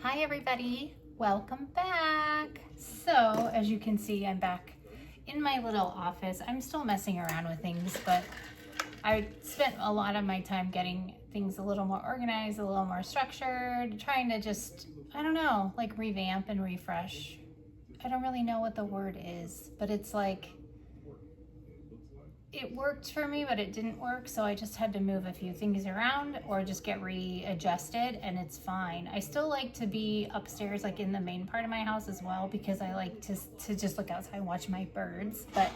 Hi everybody, welcome back. So as you can see, I'm back in my little office. I'm still messing around with things, but I spent a lot of my time getting things a little more organized, a little more structured, trying to just, I don't know, like revamp and refresh. I don't really know what the word is, but it's like, it worked for me, but it didn't work. So I just had to move a few things around or just get readjusted, and it's fine. I still like to be upstairs, like in the main part of my house as well, because I like to just look outside and watch my birds. But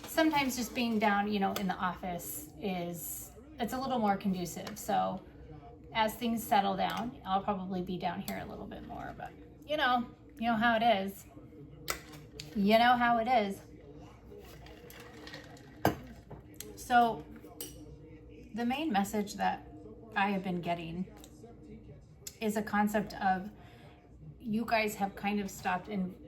sometimes just being down, in the office it's a little more conducive. So as things settle down, I'll probably be down here a little bit more, but you know how it is. You know how it is. So the main message that I have been getting is a concept of, you guys have kind of stopped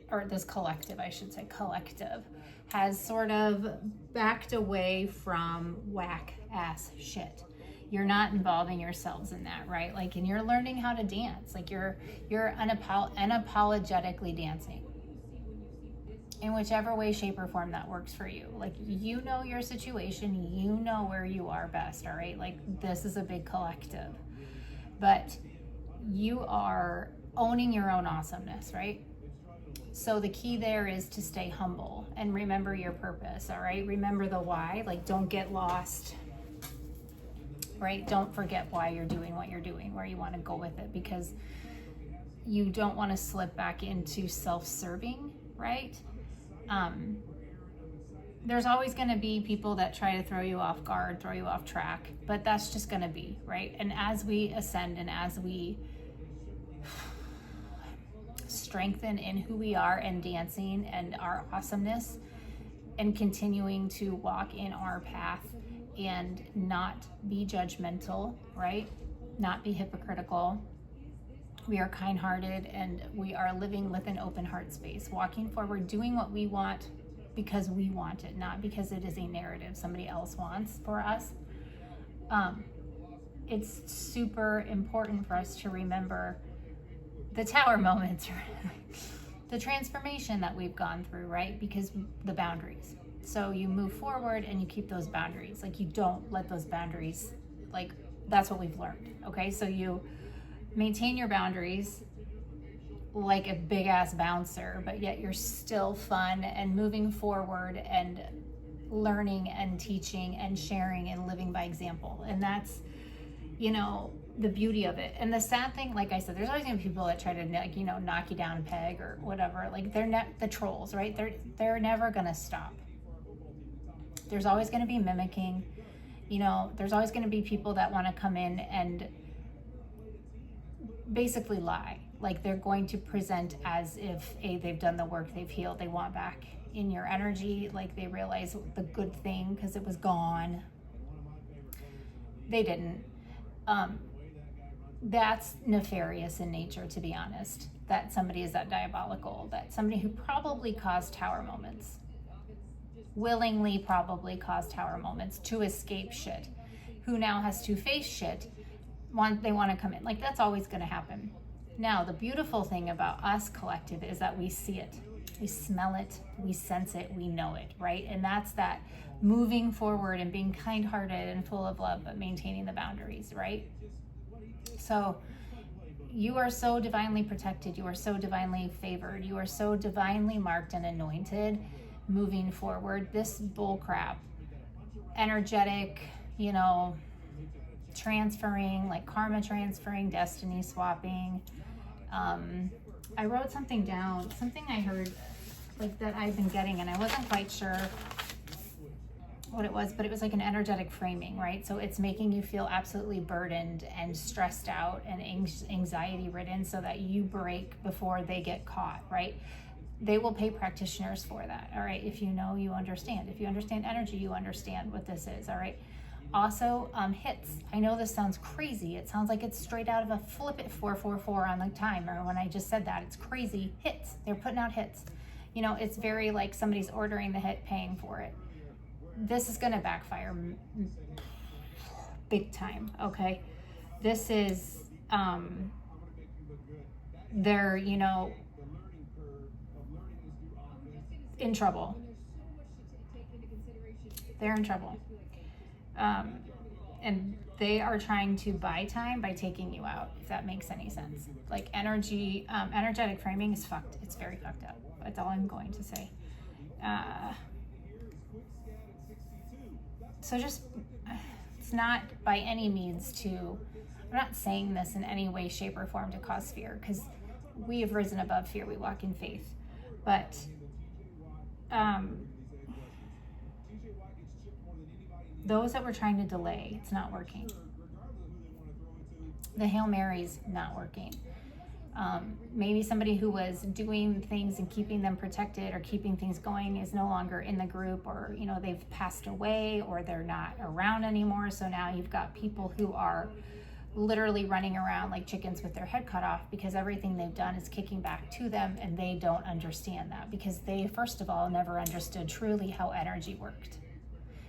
or this collective, I should say, collective has sort of backed away from whack ass shit. You're not involving yourselves in that, right? Like, and you're learning how to dance. Like you're unapologetically dancing in whichever way, shape, or form that works for you. Like, you know your situation, you know where you are best, all right? Like, this is a big collective, but you are owning your own awesomeness, right? So the key there is to stay humble and remember your purpose, all right? Remember the why. Like, don't get lost, right? Don't forget why you're doing what you're doing, where you want to go with it, because you don't want to slip back into self-serving, right? There's always going to be people that try to throw you off guard, throw you off track, but that's just going to be, right? And as we ascend and as we strengthen in who we are and dancing and our awesomeness and continuing to walk in our path and not be judgmental, right? Not be hypocritical. We are kind-hearted and we are living with an open heart space, walking forward, doing what we want because we want it, not because it is a narrative somebody else wants for us. It's super important for us to remember the tower moments, the transformation that we've gone through, right? Because the boundaries. So you move forward and you keep those boundaries. Like, you don't let those boundaries, like, that's what we've learned, okay? So you maintain your boundaries like a big ass bouncer, but yet you're still fun and moving forward and learning and teaching and sharing and living by example. And that's, the beauty of it. And the sad thing, like I said, there's always gonna be people that try to, knock you down a peg or whatever. Like, they're the trolls, right? They're never gonna stop. There's always gonna be mimicking. There's always gonna be people that want to come in and basically lie. Like, they're going to present as if they've done the work, they've healed, they want back in your energy, like they realize the good thing because it was gone. They didn't. That's nefarious in nature, to be honest, that somebody is that diabolical, that somebody who probably caused tower moments, willingly probably caused tower moments to escape shit, who now has to face shit, they want to come in. Like, that's always going to happen. Now, the beautiful thing about us collective is that we see it, we smell it, we sense it, we know it, right? And that's that moving forward and being kind-hearted and full of love, but maintaining the boundaries, right? So you are so divinely protected, you are so divinely favored, you are so divinely marked and anointed moving forward. This bullcrap, energetic, transferring, like karma transferring, destiny swapping. I wrote something down, something I heard, like, that I've been getting, and I wasn't quite sure what it was, but it was like an energetic framing, right? So it's making you feel absolutely burdened and stressed out and anxiety ridden so that you break before they get caught, right? They will pay practitioners for that, all right? If you know, you understand. If you understand energy, you understand what this is, all right? Also, hits. I know this sounds crazy. It sounds like it's straight out of a flip it 444 on the timer. When I just said that, it's crazy. Hits. They're putting out hits. It's very like somebody's ordering the hit, paying for it. This is going to backfire big time, okay? This is they're, you know, in trouble. They're in trouble. And they are trying to buy time by taking you out, if that makes any sense. Like energetic framing is fucked. It's very fucked up. That's all I'm going to say. So just, it's not by any means I'm not saying this in any way, shape, or form to cause fear, because we have risen above fear. We walk in faith. But those that we're trying to delay, it's not working. The Hail Mary's not working. Maybe somebody who was doing things and keeping them protected or keeping things going is no longer in the group, or, you know, they've passed away or they're not around anymore. So now you've got people who are literally running around like chickens with their head cut off, because everything they've done is kicking back to them, and they don't understand that, because they, first of all, never understood truly how energy worked.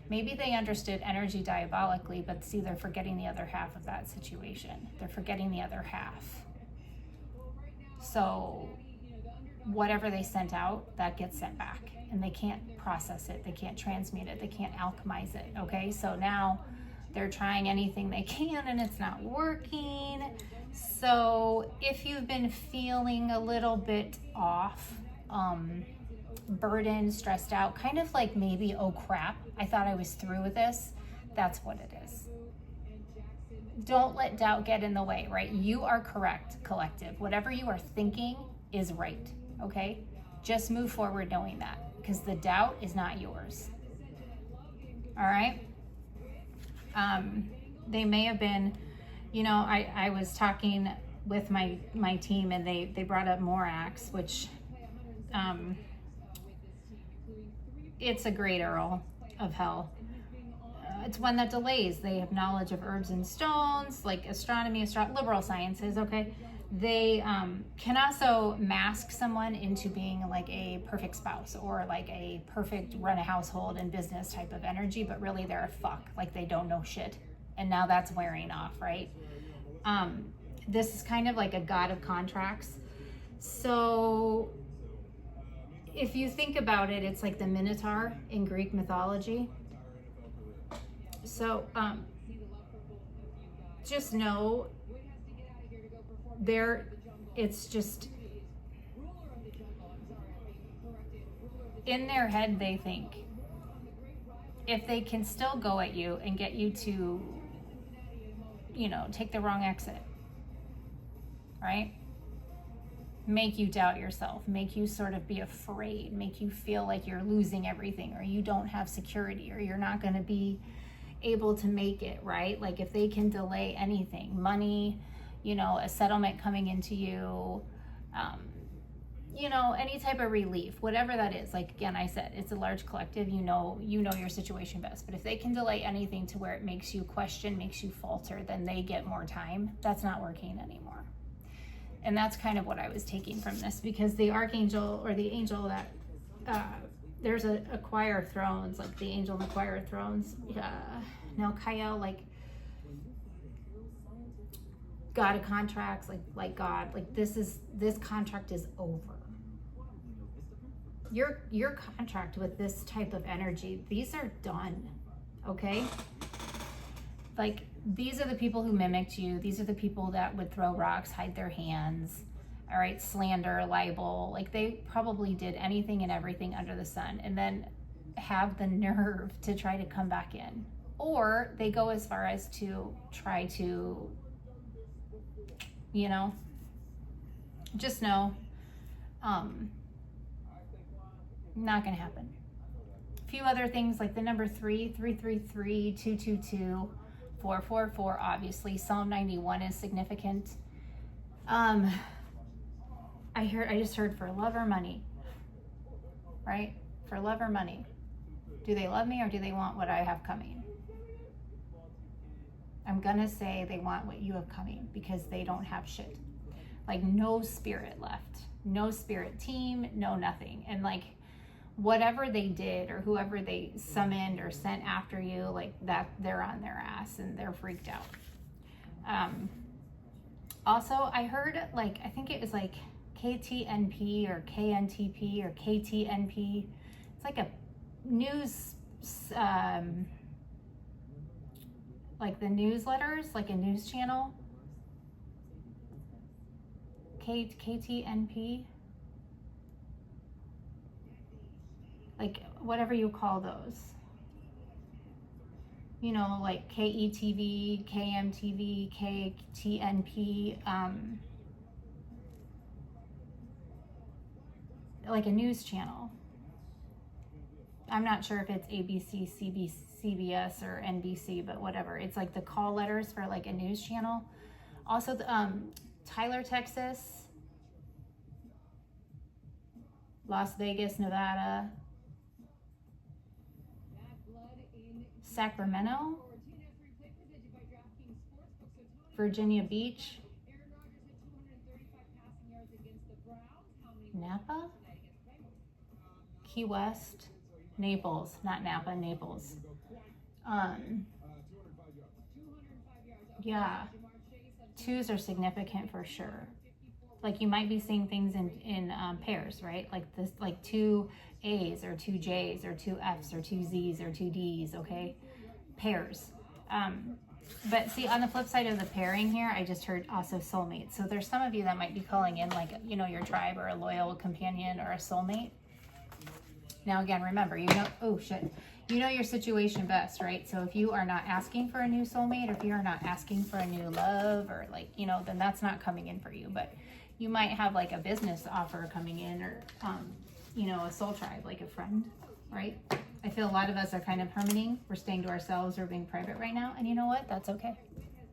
Maybe they understood energy diabolically, but see, they're forgetting the other half of that situation. They're forgetting the other half. So whatever they sent out, that gets sent back, and they can't process it. They can't transmute it. They can't alchemize it. Okay. So now they're trying anything they can, and it's not working. So if you've been feeling a little bit off, burdened, stressed out, kind of like maybe, oh crap, I thought I was through with this, that's what it is. Don't let doubt get in the way, right? You are correct, collective. Whatever you are thinking is right, okay? Just move forward knowing that, because the doubt is not yours. All right? They may have been, you know, I was talking with my team, and they brought up Morax, which it's a great Earl of Hell. It's one that delays. They have knowledge of herbs and stones, like astronomy, liberal sciences, okay? They can also mask someone into being like a perfect spouse, or like a perfect run a household and business type of energy, but really they're a fuck, like they don't know shit. And now that's wearing off, right? This is kind of like a god of contracts. So if you think about it, it's like the Minotaur in Greek mythology. So just know it's just in their head. They think if they can still go at you and get you to, you know, take the wrong exit, right? Make you doubt yourself, make you sort of be afraid, make you feel like you're losing everything, or you don't have security, or you're not going to be able to make it, right? Like if they can delay anything, money, you know, a settlement coming into you, you know, any type of relief, whatever that is. Like, again, I said, it's a large collective, you know your situation best. But if they can delay anything to where it makes you question, makes you falter, then they get more time. That's not working anymore. And that's kind of what I was taking from this, because the archangel, or the angel that, there's a choir of thrones, like the angel in the choir of thrones, Kael, like God of contracts, like God, like this contract is over. Your contract with this type of energy, these are done, okay? Like, these are the people who mimicked you. These are the people that would throw rocks, hide their hands, all right, slander, libel. Like, they probably did anything and everything under the sun, and then have the nerve to try to come back in. Or they go as far as to try to, you know, just know, not gonna happen. A few other things, like the number 3, 333, 222, 444, obviously. Psalm 91 is significant. I just heard for love or money, right? For love or money. Do they love me, or do they want what I have coming? I'm gonna say they want what you have coming, because they don't have shit. Like, no spirit left, no spirit team, no nothing. And like, whatever they did, or whoever they summoned or sent after you, like that, they're on their ass and they're freaked out. Also, I heard, like, I think it was like KTNP or KNTP or KTNP. It's like a news, like the newsletters, like a news channel. KTNP. Like, whatever you call those. You know, like KETV, KMTV, KTNP, like a news channel. I'm not sure if it's ABC, CBS, or NBC, but whatever. It's like the call letters for like a news channel. Also, Tyler, Texas, Las Vegas, Nevada, Sacramento, Virginia Beach, Napa, Key West, Naples, not Napa, Naples. Yeah, twos are significant for sure. Like you might be seeing things in pairs, right? Like this, like 2 A's or 2 J's or 2 F's or 2 Z's or 2 D's, okay? Pairs. But see, on the flip side of the pairing here, I just heard also soulmate. So there's some of you that might be calling in like, you know, your tribe or a loyal companion or a soulmate. Now again, remember, you know, oh shit, you know your situation best, right? So if you are not asking for a new soulmate, or if you are not asking for a new love, or like, you know, then that's not coming in for you. But you might have like a business offer coming in, or, you know, a soul tribe, like a friend, right? I feel a lot of us are kind of hermiting. We're staying to ourselves or being private right now. And you know what? That's okay.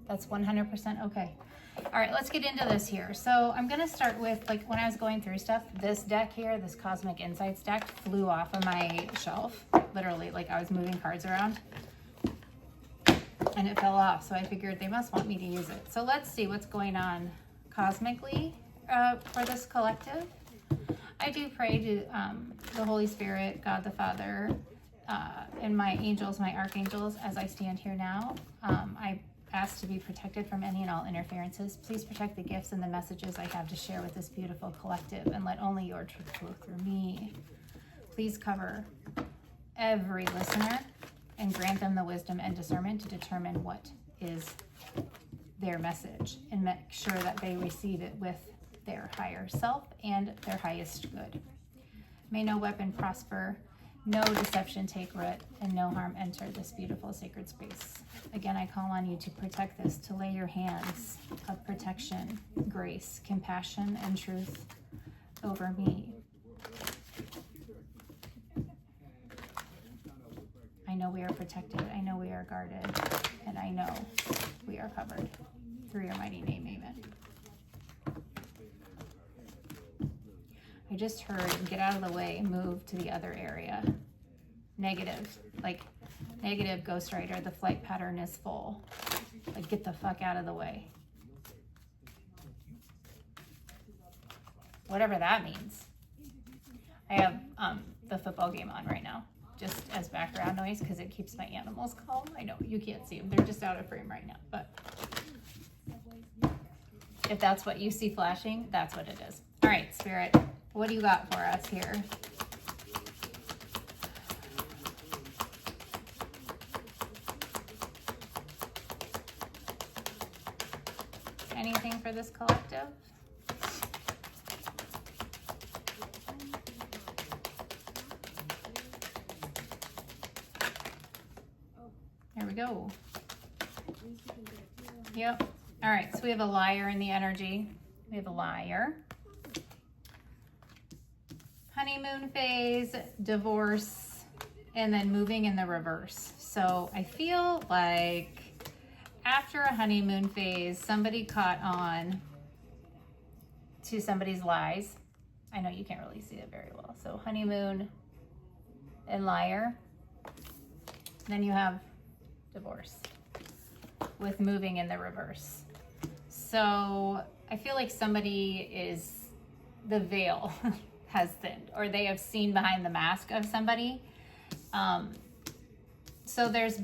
That's 100% okay. All right, let's get into this here. So I'm going to start with, like, when I was going through stuff, this deck here, this Cosmic Insights deck, flew off of my shelf. Literally, like I was moving cards around and it fell off. So I figured they must want me to use it. So let's see what's going on cosmically for this collective. I do pray to the Holy Spirit, God the Father, and my angels, my archangels, as I stand here now. I ask to be protected from any and all interferences. Please protect the gifts and the messages I have to share with this beautiful collective, and let only your truth flow through me. Please cover every listener and grant them the wisdom and discernment to determine what is their message, and make sure that they receive it with their higher self and their highest good. May no weapon prosper, no deception take root, and no harm enter this beautiful sacred space. Again, I call on you to protect this, to lay your hands of protection, grace, compassion, and truth over me. I know we are protected, I know we are guarded, and I know we are covered. Through your mighty name, amen. I just heard, get out of the way, move to the other area. Negative, like negative Ghost Rider, the flight pattern is full. Like get the fuck out of the way. Whatever that means. I have the football game on right now, just as background noise because it keeps my animals calm. I know you can't see them, they're just out of frame right now, but if that's what you see flashing, that's what it is. All right, Spirit, what do you got for us here? Anything for this collective? There we go. Yep. All right, so we have a liar in the energy. We have a liar. Honeymoon phase, divorce, and then moving in the reverse. So I feel like after a honeymoon phase, somebody caught on to somebody's lies. I know you can't really see it very well. So honeymoon and liar. Then you have divorce with moving in the reverse. So I feel like somebody is, the veil has thinned, or they have seen behind the mask of somebody. So there's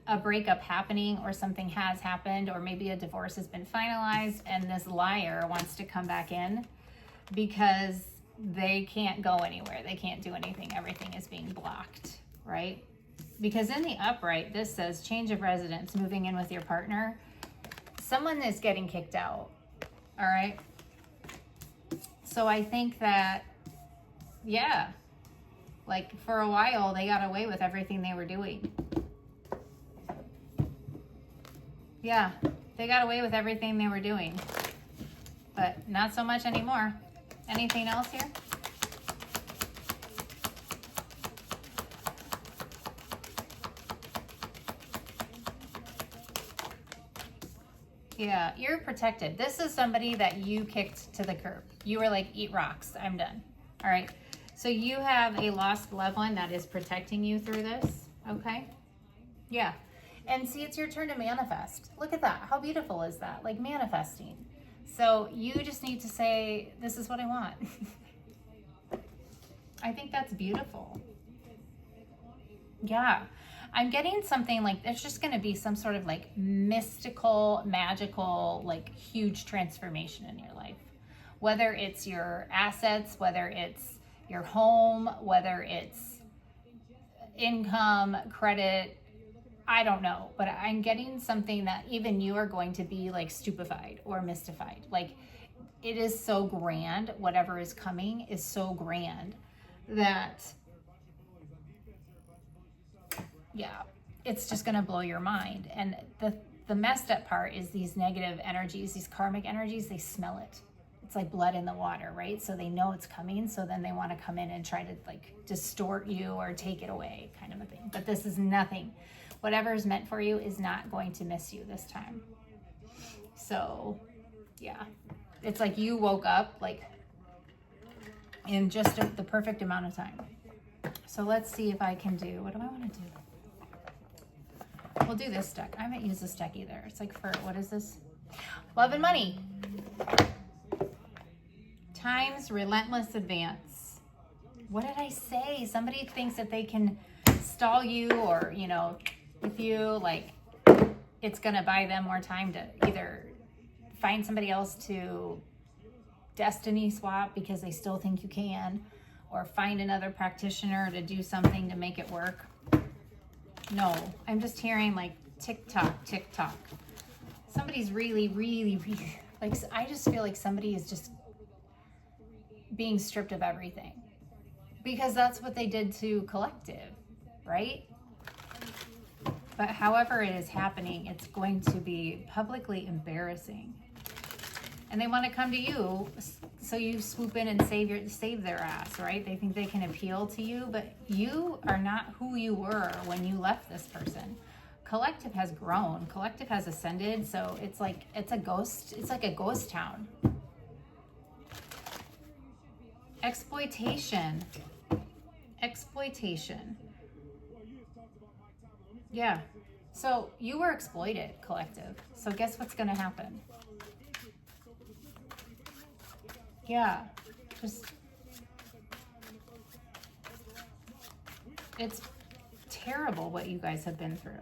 a breakup happening, or something has happened, or maybe a divorce has been finalized, and this liar wants to come back in because they can't go anywhere. They can't do anything. Everything is being blocked, right? Because in the upright, this says change of residence, moving in with your partner. Someone is getting kicked out, all right? So I think that, yeah, like for a while, they got away with everything they were doing. Yeah, they got away with everything they were doing, but not so much anymore. Anything else here? Yeah, you're protected. This is somebody that you kicked to the curb. You were like, eat rocks, I'm done. All right, so you have a lost loved one that is protecting you through this, okay? Yeah, and see, it's your turn to manifest. Look at that, how beautiful is that? Like manifesting. So you just need to say, this is what I want. I think that's beautiful. Yeah. I'm getting something like there's just going to be some sort of like mystical, magical, like huge transformation in your life. Whether it's your assets, whether it's your home, whether it's income, credit, I don't know. But I'm getting something that even you are going to be like stupefied or mystified. Like it is so grand. Whatever is coming is so grand that... yeah, it's just going to blow your mind. And the messed up part is these negative energies, these karmic energies, they smell it. It's like blood in the water, right? So they know it's coming. So then they want to come in and try to like distort you or take it away, kind of a thing. But this is nothing. Whatever is meant for you is not going to miss you this time. So yeah, it's like you woke up like in just the perfect amount of time. So let's see if I can do, what do I want to do? We'll do this deck. I haven't used this deck either. It's like for, what is this? Love and money. Time's relentless advance. What did I say? Somebody thinks that they can stall you, or, you know, if you like, it's going to buy them more time to either find somebody else to destiny swap because they still think you can, or find another practitioner to do something to make it work. No, I'm just hearing like tick-tock, tick-tock. Somebody's really, really, really, like, I just feel like somebody is just being stripped of everything. Because that's what they did to Collective, right? But however it is happening, it's going to be publicly embarrassing. And they want to come to you, so you swoop in and save their ass, right? They think they can appeal to you, but you are not who you were when you left this person. Collective has grown. Collective has ascended, so it's like a ghost. It's like a ghost town. Exploitation. Exploitation. Yeah. So you were exploited, Collective. So guess what's going to happen? Yeah, just, it's terrible what you guys have been through.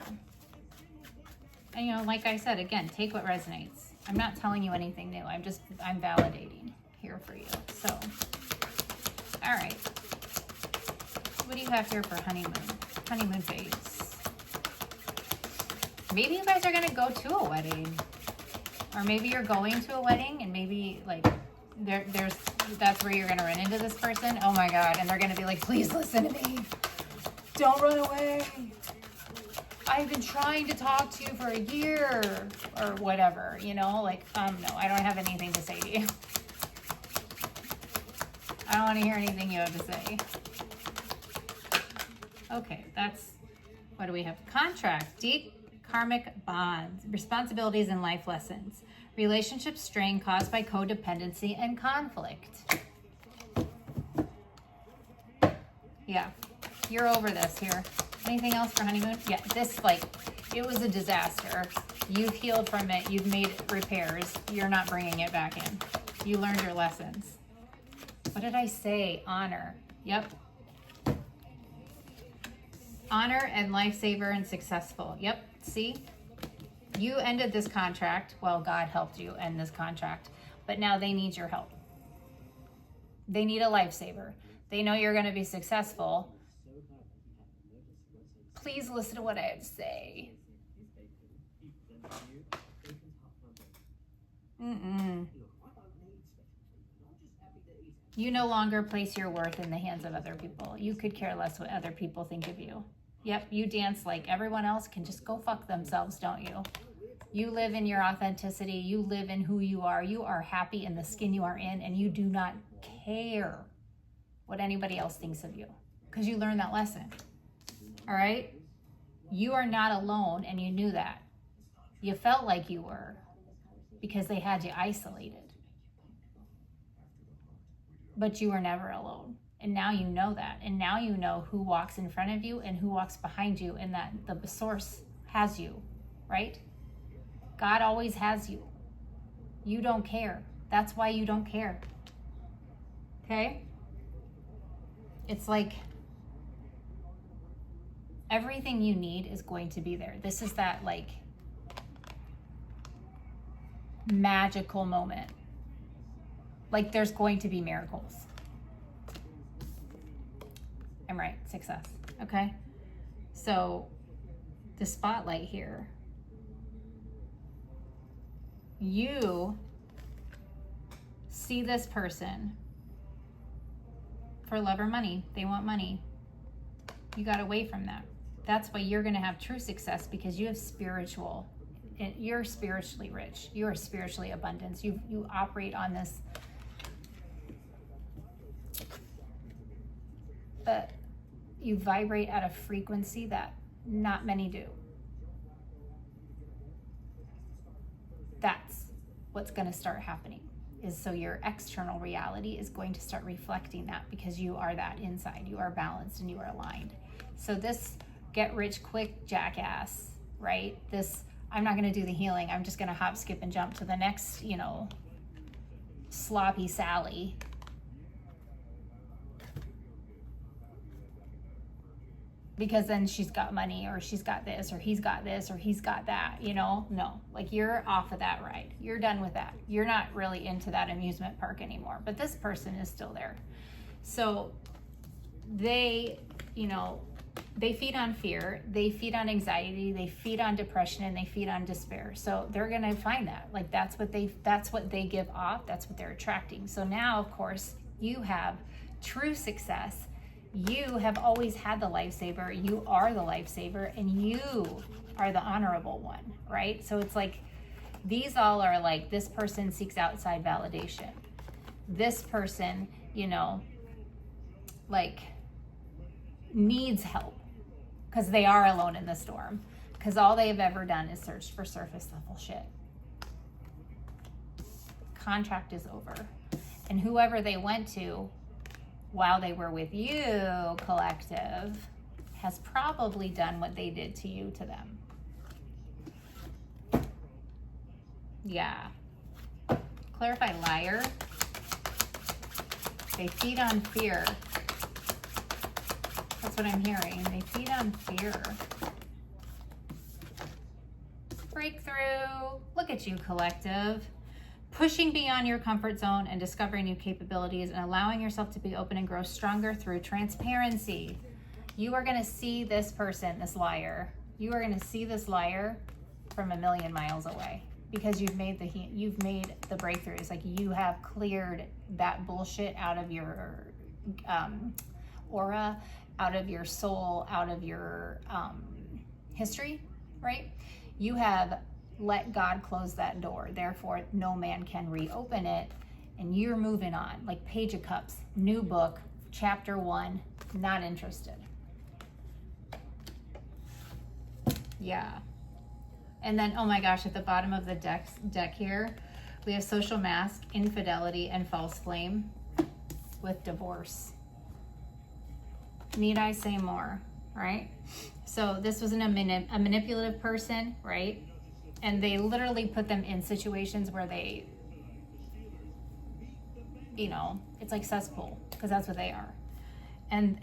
And, you know, like I said, again, take what resonates. I'm not telling you anything new. I'm validating here for you. So, all right. What do you have here for honeymoon? Honeymoon phase. Maybe you guys are going to go to a wedding. Or maybe you're going to a wedding, and maybe, like, that's where you're gonna run into this person. Oh my God, and they're gonna be like, please listen to me. Don't run away. I've been trying to talk to you for a year, or whatever, you know, like, no, I don't have anything to say to you. I don't want to hear anything you have to say. Okay, that's, what do we have? Contract, deep karmic bonds, responsibilities, and life lessons. Relationship strain caused by codependency and conflict. Yeah, you're over this here. Anything else for honeymoon? Yeah, this, like, it was a disaster. You've healed from it. You've made repairs. You're not bringing it back in. You learned your lessons. What did I say? Honor. Yep. Honor and lifesaver and successful. Yep, see? You ended this contract. Well, God helped you end this contract, but now they need your help. They need a lifesaver. They know you're going to be successful. Please listen to what I have to say. You no longer place your worth in the hands of other people. You could care less what other people think of you. Yep, you dance like everyone else can just go fuck themselves, don't you? You live in your authenticity. You live in who you are. You are happy in the skin you are in, and you do not care what anybody else thinks of you because you learned that lesson. All right? You are not alone, and you knew that. You felt like you were because they had you isolated. But you were never alone. And now you know that. And now you know who walks in front of you and who walks behind you, and that the source has you, right? God always has you. You don't care. That's why you don't care. Okay? It's like everything you need is going to be there. This is that like magical moment. Like there's going to be miracles. I'm right, success. Okay? So the spotlight here. You see this person for love or money. They want money. You got away from that. That's why you're going to have true success, because you have spiritual. You're spiritually rich. You are spiritually abundant. You operate on this. You vibrate at a frequency that not many do. That's what's going to start happening. Is so your external reality is going to start reflecting that, because you are that inside. You are balanced and you are aligned. So this get rich quick jackass, right? This, I'm not going to do the healing. I'm just going to hop, skip, and jump to the next, sloppy Sally. Because then she's got money, or she's got this, or he's got this, or he's got that, No, like you're off of that ride. You're done with that. You're not really into that amusement park anymore, but this person is still there. So they, they feed on fear, they feed on anxiety, they feed on depression, and they feed on despair. So they're going to find that. Like that's what they give off. That's what they're attracting. So now, of course, you have true success. You have always had the lifesaver. You are the lifesaver, and you are the honorable one, right? So it's like these all are like, this person seeks outside validation. This person, like needs help because they are alone in the storm, because all they have ever done is searched for surface level shit. Contract is over. And whoever they went to while they were with you, collective, has probably done what they did to you to them. Yeah. Clarify liar. They feed on fear. That's what I'm hearing. They feed on fear. Breakthrough. Look at you, collective. Pushing beyond your comfort zone and discovering new capabilities and allowing yourself to be open and grow stronger through transparency. You are going to see this person, this liar. You are going to see this liar from a million miles away, because you've made the breakthroughs. Like you have cleared that bullshit out of your aura, out of your soul, out of your history, right? You have let God close that door. Therefore, no man can reopen it. And you're moving on. Like Page of Cups, new book, chapter 1, not interested. Yeah. And then, oh my gosh, at the bottom of the deck here, we have social mask, infidelity, and false flame with divorce. Need I say more, right? So this was a manipulative person, right? And they literally put them in situations where they, it's like cesspool, because that's what they are. And,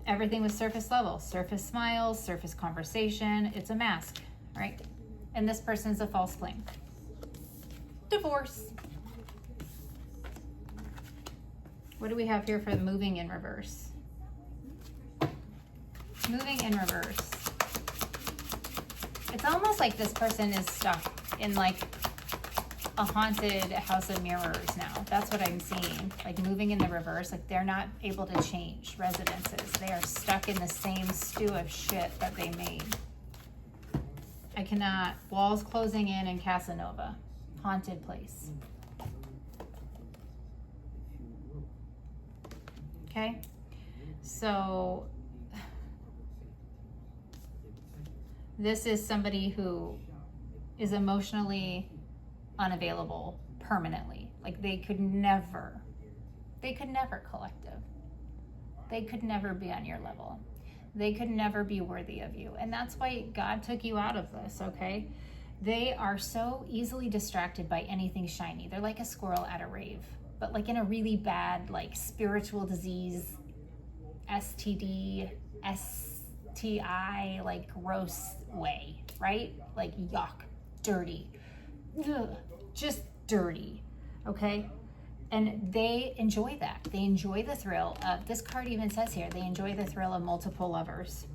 everything was surface level, surface smiles, surface conversation. It's a mask, right? And this person's a false flame. Divorce. What do we have here for moving in reverse? Moving in reverse. It's almost like this person is stuck in like a haunted house of mirrors now. That's what I'm seeing. Like moving in the reverse, like they're not able to change residences. They are stuck in the same stew of shit that they made. I cannot. Walls closing in and Casanova. Haunted place. Okay? So this is somebody who is emotionally unavailable permanently. Like they could never collective. They could never be on your level. They could never be worthy of you. And that's why God took you out of this, okay? They are so easily distracted by anything shiny. They're like a squirrel at a rave, but like in a really bad, like spiritual disease, STD, STI, like gross way, right? Like yuck, dirty, ugh, just dirty, okay? And they enjoy that. They enjoy the thrill of, this card even says here, they enjoy the thrill of multiple lovers.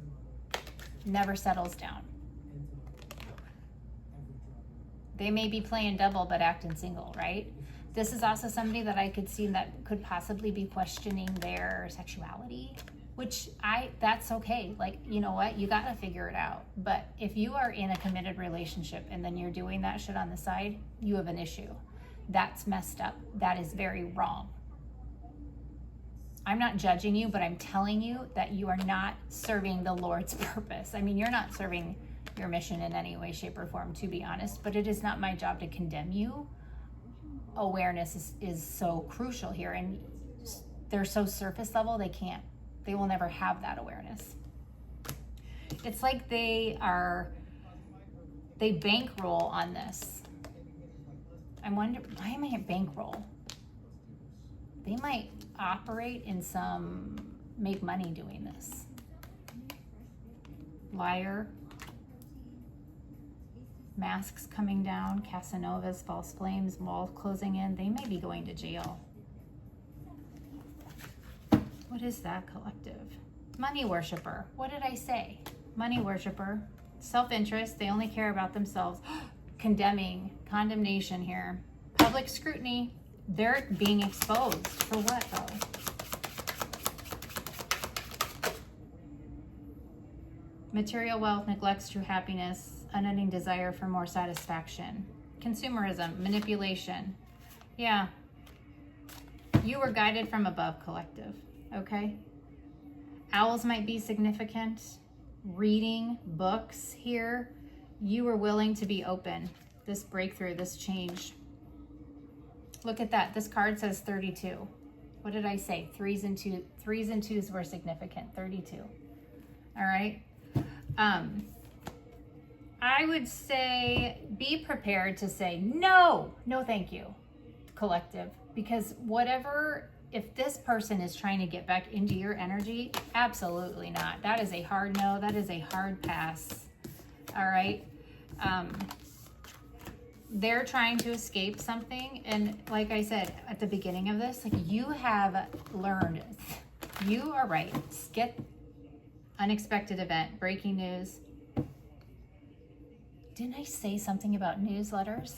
Never settles down. They may be playing double but acting single, right? This is also somebody that I could see that could possibly be questioning their sexuality, which that's okay. Like, you know what? You got to figure it out. But if you are in a committed relationship and then you're doing that shit on the side, you have an issue. That's messed up. That is very wrong. I'm not judging you, but I'm telling you that you are not serving the Lord's purpose. I mean, you're not serving your mission in any way, shape, or form, to be honest, but it is not my job to condemn you. Awareness is so crucial here, and they're so surface level, they will never have that awareness. It's like they bankroll on this. I wonder, why am I at bankroll? They might operate in make money doing this. Liar. Masks coming down, Casanovas, false flames, walls closing in. They may be going to jail. What is that collective? Money worshiper. What did I say? Money worshiper. Self-interest. They only care about themselves. Condemnation here. Public scrutiny. They're being exposed. For what though? Material wealth neglects true happiness. Unending desire for more satisfaction. Consumerism, manipulation. Yeah. You were guided from above, collective. Okay? Owls might be significant. Reading books here. You were willing to be open. This breakthrough, this change. Look at that. This card says 32. What did I say? Threes and twos were significant. 32. All right? I would say be prepared to say no thank you, collective, because if this person is trying to get back into your energy, absolutely not. That is a hard no. That is a hard pass. All right. They're trying to escape something. And like I said at the beginning of this, like you have learned, you are right. Get unexpected event, breaking news. Didn't I say something about newsletters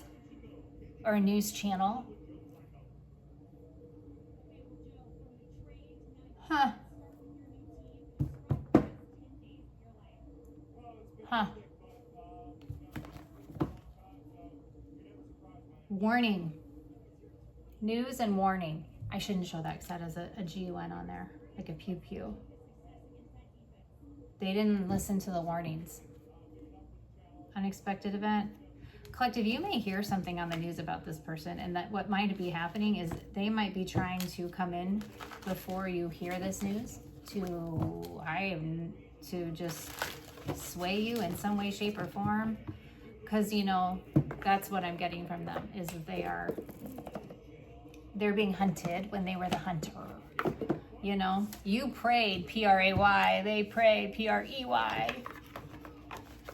or a news channel? Huh. Warning. News and warning. I shouldn't show that because that has a GUN on there, like a pew pew. They didn't listen to the warnings. Unexpected event. Collective, you may hear something on the news about this person, and that what might be happening is they might be trying to come in before you hear this news to just sway you in some way, shape, or form. Because, that's what I'm getting from them, is that they're being hunted when they were the hunter. You know, you prayed, P-R-A-Y, they pray, P-R-E-Y.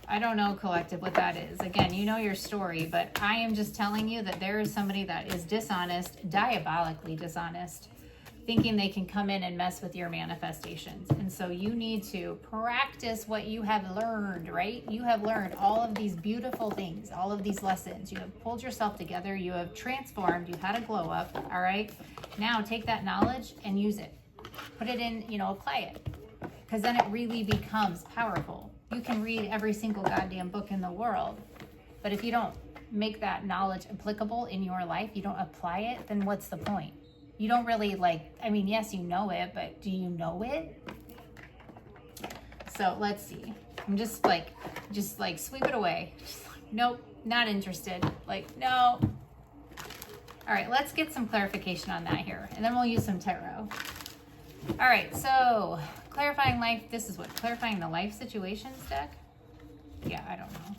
I don't know, collective, what that is. Again, you know your story, but I am just telling you that there is somebody that is dishonest, diabolically dishonest, thinking they can come in and mess with your manifestations. And so you need to practice what you have learned, right? You have learned all of these beautiful things, all of these lessons. You have pulled yourself together. You have transformed. You've had a glow up, all right? Now take that knowledge and use it. Put it in, you know, apply it. Because then it really becomes powerful. You can read every single goddamn book in the world, but if you don't make that knowledge applicable in your life, you don't apply it, then what's the point? You don't really I mean, yes, you know it, but do you know it? So let's see. I'm just like sweep it away. Nope, not interested. No. All right, let's get some clarification on that here, and then we'll use some tarot. All right, so clarifying life, this is what, clarifying the life situations deck? Yeah, I don't know.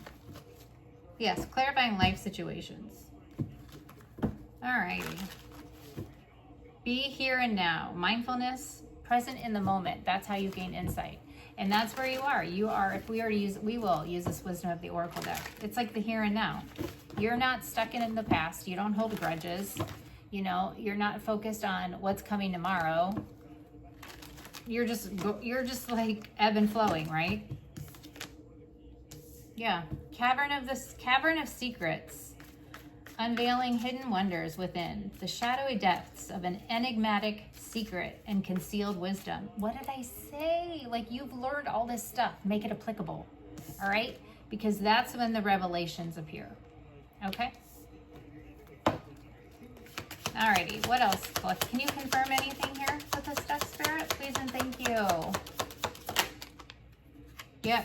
Yes, clarifying life situations. All righty. Be here and now. Mindfulness, present in the moment. That's how you gain insight. And that's where you are. You are, if we were to use, we will use this Wisdom of the Oracle deck. It's like the here and now. You're not stuck in the past. You don't hold grudges. You know, you're not focused on what's coming tomorrow. You're just like ebb and flowing, right? Yeah. Cavern of secrets, unveiling hidden wonders within the shadowy depths of an enigmatic secret and concealed wisdom. What did I say? Like, you've learned all this stuff. Make it applicable. All right? Because that's when the revelations appear. Okay? Alrighty, what else? Can you confirm anything here with this stuff, Spirit? Please and thank you. Yep,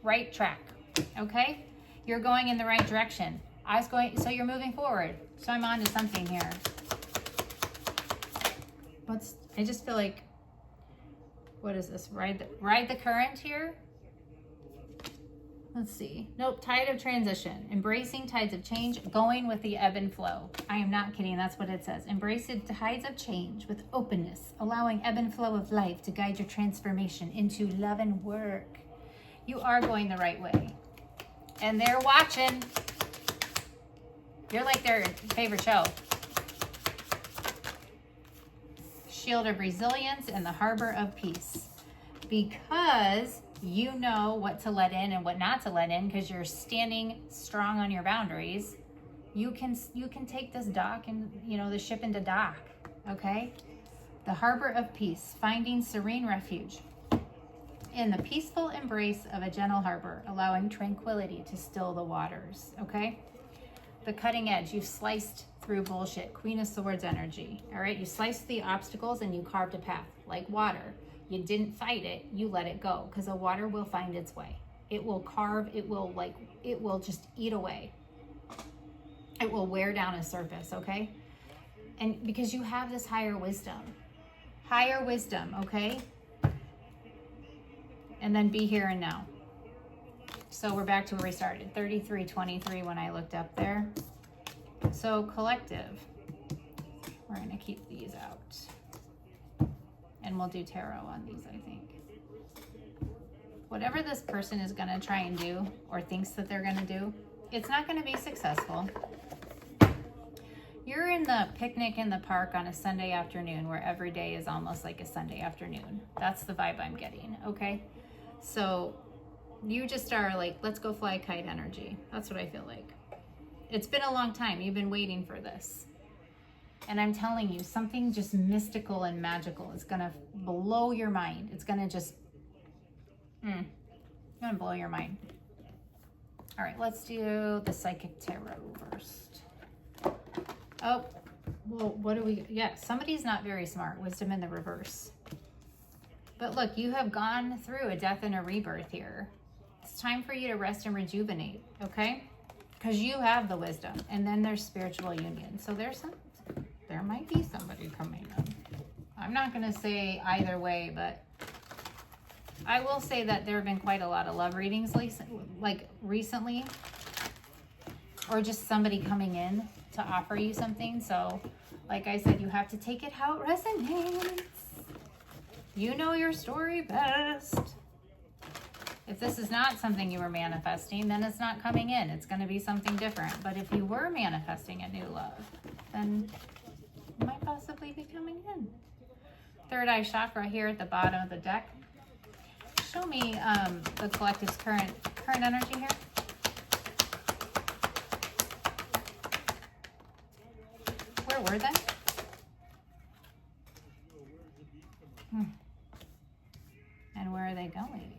right track. Okay? You're going in the right direction. So you're moving forward. So I'm on to something here. I just feel like, what is this? Ride the current here? Let's see. Nope, tide of transition. Embracing tides of change, going with the ebb and flow. I am not kidding, that's what it says. Embrace the tides of change with openness, allowing ebb and flow of life to guide your transformation into love and work. You are going the right way. And they're watching. You're like their favorite show. Shield of resilience and the harbor of peace. Because you know what to let in and what not to let in, because you're standing strong on your boundaries. You can take this dock and, you know, the ship into dock. Okay? The harbor of peace, finding serene refuge in the peaceful embrace of a gentle harbor, allowing tranquility to still the waters. Okay? The cutting edge, you've sliced through bullshit. Queen of Swords energy. All right? You sliced the obstacles and you carved a path like water. You didn't fight it, you let it go, because the water will find its way. It will carve, it will just eat away. It will wear down a surface, okay? And because you have this higher wisdom, okay? And then be here and now. So we're back to where we started, 33:23 when I looked up there. So collective, we're gonna keep these out. And we'll do tarot on these, I think. Whatever this person is going to try and do or thinks that they're going to do, it's not going to be successful. You're in the picnic in the park on a Sunday afternoon where every day is almost like a Sunday afternoon. That's the vibe I'm getting, okay? So you just are like, let's go fly a kite energy. That's what I feel like. It's been a long time. You've been waiting for this. And I'm telling you, something just mystical and magical is going to blow your mind. It's going to just, going to blow your mind. All right, let's do the Psychic Tarot first. Oh, well, what do we, yeah, somebody's not very smart. Wisdom in the reverse. But look, you have gone through a death and a rebirth here. It's time for you to rest and rejuvenate, okay? Because you have the wisdom. And then there's spiritual union. So there might be somebody coming in. I'm not going to say either way, but I will say that there have been quite a lot of love readings like recently, or just somebody coming in to offer you something. So like I said, you have to take it how it resonates. You know your story best. If this is not something you were manifesting, then it's not coming in. It's going to be something different. But if you were manifesting a new love, then it might possibly be coming in. Third eye chakra here at the bottom of the deck. Show me the collective's current energy here. Where were they? And where are they going?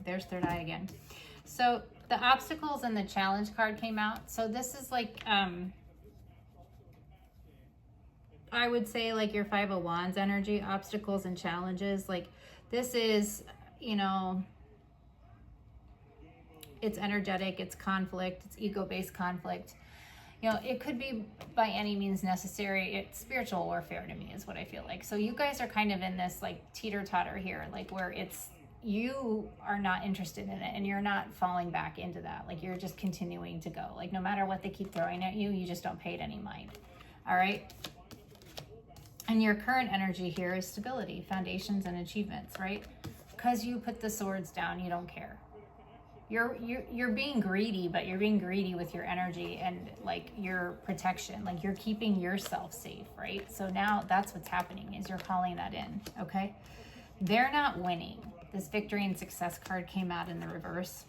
There's third eye again. So the obstacles and the challenge card came out. So this is like, I would say like your Five of Wands energy, obstacles and challenges. Like this is, you know, it's energetic, it's conflict, it's ego-based conflict. You know, it could be by any means necessary. It's spiritual warfare to me is what I feel like. So you guys are kind of in this like teeter-totter here, like where it's, you are not interested in it and you're not falling back into that. Like you're just continuing to go. Like no matter what they keep throwing at you, you just don't pay it any mind. All right. And your current energy here is stability, foundations, and achievements, right? Because you put the swords down, you don't care. You're being greedy, but you're being greedy with your energy and like your protection. Like you're keeping yourself safe, right? So now that's what's happening is you're calling that in, okay? They're not winning. This victory and success card came out in the reverse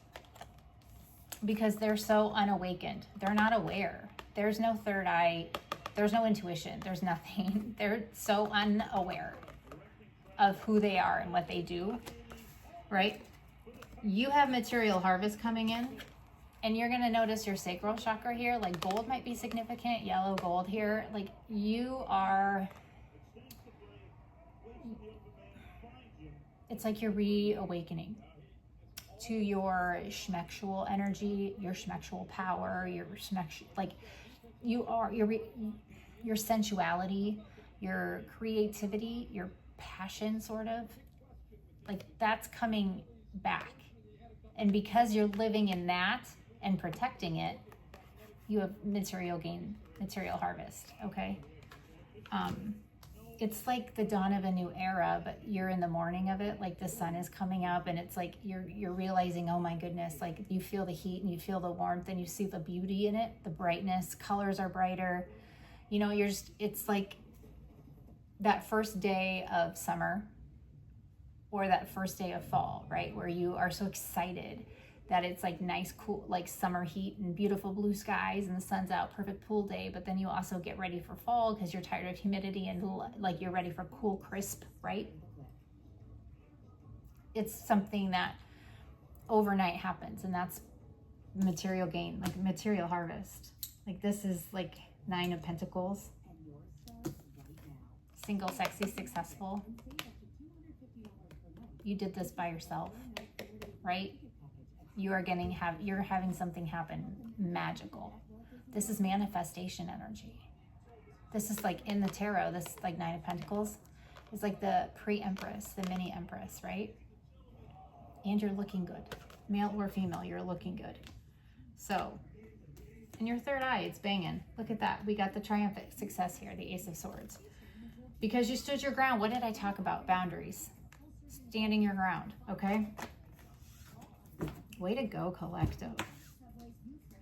because they're so unawakened. They're not aware. There's no third eye. There's no intuition. There's nothing. They're so unaware of who they are and what they do, right? You have material harvest coming in, and you're going to notice your sacral chakra here. Like gold might be significant, yellow gold here. Like you are... It's like you're reawakening to your schmexual energy, your schmexual power, your like you are your sensuality, your creativity, your passion, sort of like that's coming back. And because you're living in that and protecting it, you have material gain, material harvest. Okay. It's like the dawn of a new era, but you're in the morning of it. Like the sun is coming up and it's like you're realizing, oh my goodness, like you feel the heat and you feel the warmth and you see the beauty in it, the brightness, colors are brighter. You know, it's like that first day of summer or that first day of fall, right? Where you are so excited that it's like nice, cool, like summer heat and beautiful blue skies and the sun's out, perfect pool day. But then you also get ready for fall because you're tired of humidity and like you're ready for cool, crisp, right? It's something that overnight happens, and that's material gain, like material harvest. Like this is like 9 of Pentacles. Single, sexy, successful. You did this by yourself, right? You're having something happen magical. This is manifestation energy. This is like in the tarot, this like 9 of Pentacles is like the pre-empress, the mini empress, right? And you're looking good. Male or female, you're looking good. So, in your third eye, it's banging. Look at that. We got the triumphant success here, the Ace of Swords. Because you stood your ground. What did I talk about? Boundaries. Standing your ground, okay? Way to go, collective.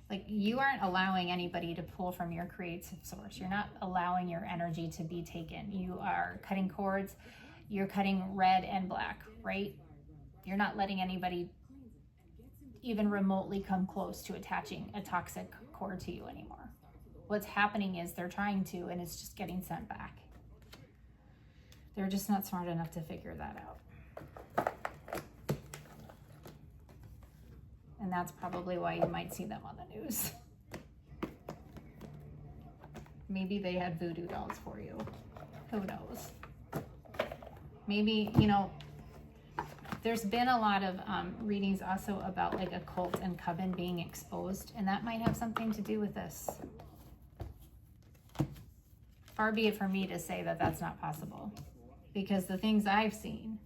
Like you aren't allowing anybody to pull from your creative source. You're not allowing your energy to be taken. You are cutting cords. You're cutting red and black, right? You're not letting anybody even remotely come close to attaching a toxic cord to you anymore. What's happening is they're trying to, and it's just getting sent back. They're just not smart enough to figure that out. And that's probably why you might see them on the news. Maybe they had voodoo dolls for you. Who knows? Maybe, you know, there's been a lot of readings also about like a cult and coven being exposed, and that might have something to do with this. Far be it from me to say that that's not possible, because the things I've seen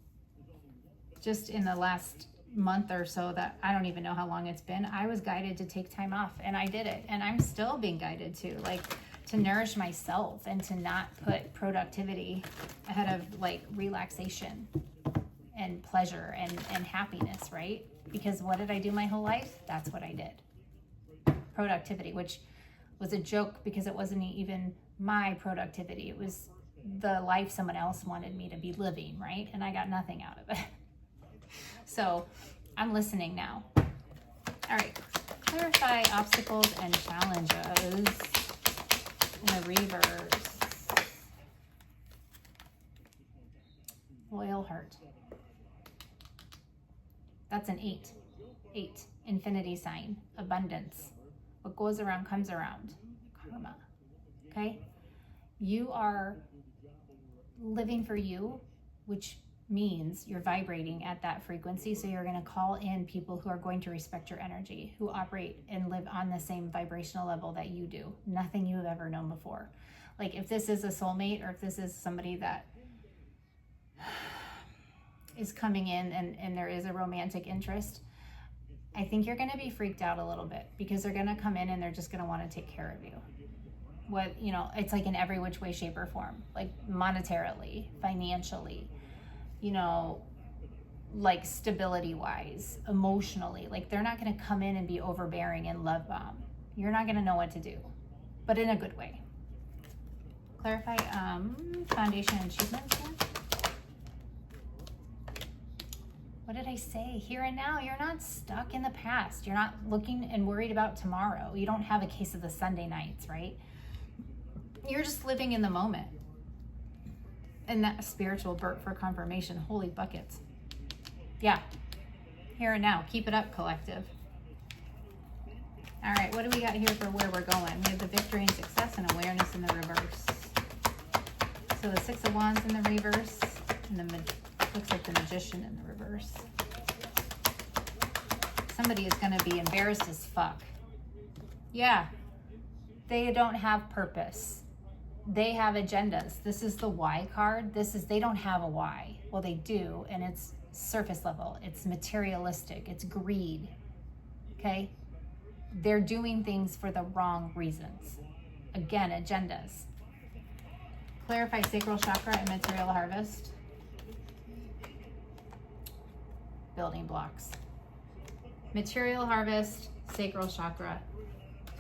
just in the last month or so, that I don't even know how long it's been, I was guided to take time off, and I did it, and I'm still being guided to, like, to nourish myself and to not put productivity ahead of like relaxation and pleasure and happiness, right? Because what did I do my whole life? That's what I did. Productivity, which was a joke because it wasn't even my productivity. It was the life someone else wanted me to be living, right? And I got nothing out of it. So I'm listening now. All right, clarify obstacles and challenges in the reverse. Loyal heart. That's an 8. 8, infinity sign, abundance. What goes around comes around. Karma. Okay? You are living for you, which means you're vibrating at that frequency. So you're going to call in people who are going to respect your energy, who operate and live on the same vibrational level that you do. Nothing you have ever known before. Like if this is a soulmate, or if this is somebody that is coming in and there is a romantic interest, I think you're going to be freaked out a little bit, because they're going to come in and they're just going to want to take care of you. What, you know, it's like in every which way, shape, or form, like monetarily, financially, you know, like stability wise, emotionally. Like they're not going to come in and be overbearing and love bomb. You're not going to know what to do, but in a good way. Clarify foundation and achievements here. What did I say? Here and now. You're not stuck in the past. You're not looking and worried about tomorrow. You don't have a case of the Sunday nights, right? You're just living in the moment. And that spiritual burp for confirmation. Holy buckets. Yeah. Here and now. Keep it up, collective. All right. What do we got here for where we're going? We have the victory and success and awareness in the reverse. So the 6 of Wands in the reverse. And the looks like the Magician in the reverse. Somebody is going to be embarrassed as fuck. Yeah. They don't have purpose. They have agendas. This is the why card. They don't have a why. Well, they do, and it's surface level. It's materialistic. It's greed. Okay? They're doing things for the wrong reasons. Again, agendas. Clarify sacral chakra and material harvest. Building blocks. Material harvest, sacral chakra.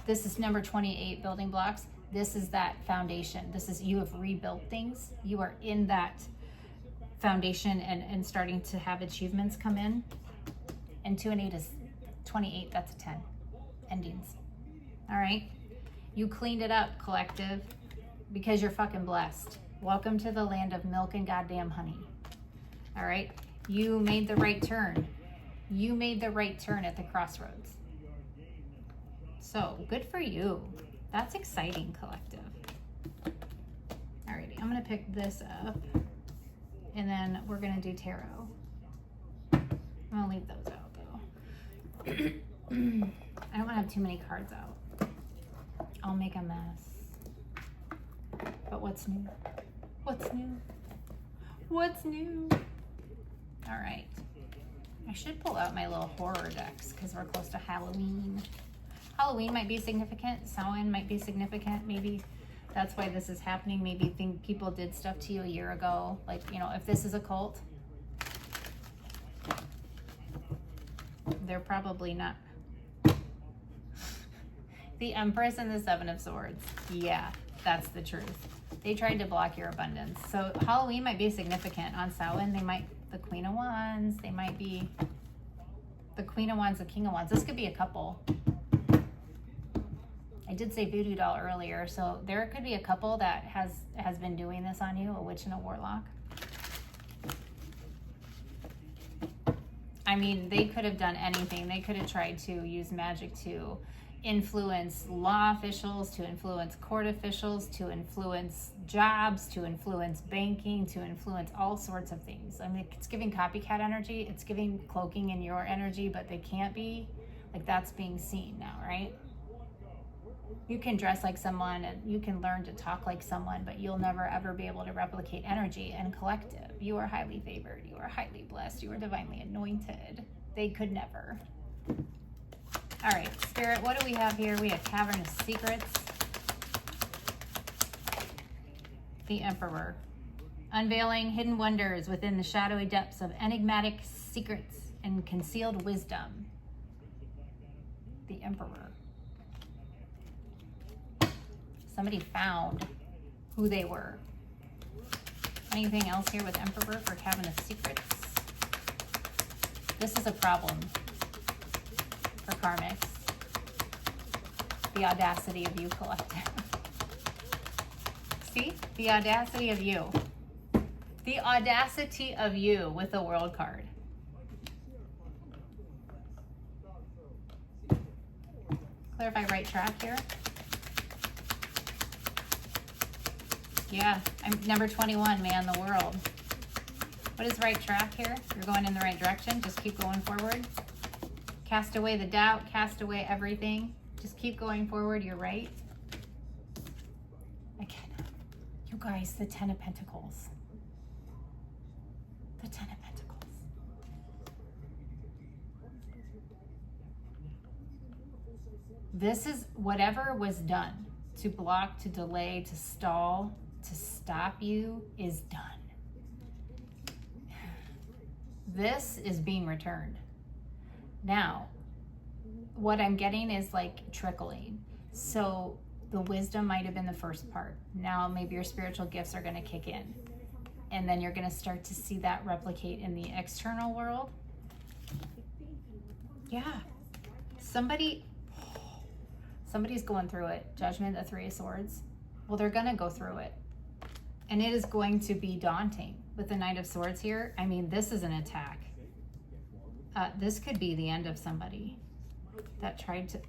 This is number 28, building blocks. This is that foundation. This is, you have rebuilt things. You are in that foundation and starting to have achievements come in. And 2 and 8 is 28, that's a 10. Endings. All right. You cleaned it up, collective, because you're fucking blessed. Welcome to the land of milk and goddamn honey. All right. You made the right turn. You made the right turn at the crossroads. So good for you. That's exciting, collective. Alrighty, I'm gonna pick this up, and then we're gonna do tarot. I'm gonna leave those out though. I don't want to have too many cards out. I'll make a mess. But what's new? What's new? What's new? All right. I should pull out my little horror decks because we're close to Halloween. Halloween might be significant. Samhain might be significant. Maybe that's why this is happening. Maybe think people did stuff to you a year ago. Like, you know, if this is a cult, they're probably not. The Empress and the 7 of Swords. Yeah, that's the truth. They tried to block your abundance. So Halloween might be significant. On Samhain, they might, the Queen of Wands, they might be the Queen of Wands, the King of Wands. This could be a couple. I did say voodoo doll earlier, so there could be a couple that has been doing this on you, a witch and a warlock. I mean, they could have done anything. They could have tried to use magic to influence law officials, to influence court officials, to influence jobs, to influence banking, to influence all sorts of things. I mean, it's giving copycat energy. It's giving cloaking in your energy, but they can't be. Like, that's being seen now, right? You can dress like someone and you can learn to talk like someone, but you'll never ever be able to replicate energy and collective. You are highly favored. You are highly blessed. You are divinely anointed. They could never. All right, Spirit, what do we have here? We have Cavern of Secrets. The Emperor. Unveiling hidden wonders within the shadowy depths of enigmatic secrets and concealed wisdom. The Emperor. Somebody found who they were. Anything else here with Emperor for Cavern of Secrets? This is a problem for karmics. The audacity of you, collective. See? The audacity of you. The audacity of you with the World card. Clarify right track here. Yeah, I'm number 21, man, the world. What is right track here? You're going in the right direction. Just keep going forward. Cast away the doubt. Cast away everything. Just keep going forward. You're right. Again, you guys, the 10 of Pentacles. The 10 of Pentacles. This is whatever was done to block, to delay, to stall, to stop you is done. This is being returned. Now, what I'm getting is like trickling. So the wisdom might have been the first part. Now maybe your spiritual gifts are going to kick in. And then you're going to start to see that replicate in the external world. Yeah. Somebody's going through it. Judgment, the 3 of Swords. Well, they're going to go through it. And it is going to be daunting. With the Knight of Swords here, I mean, this is an attack. This could be the end of somebody that tried to...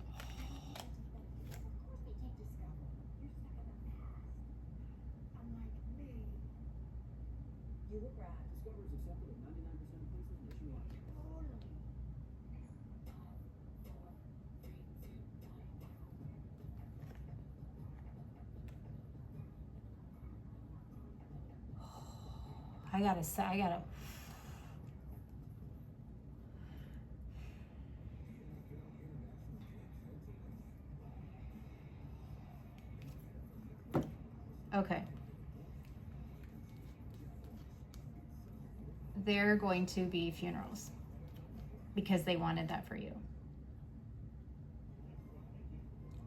I gotta. Okay. They're going to be funerals because they wanted that for you.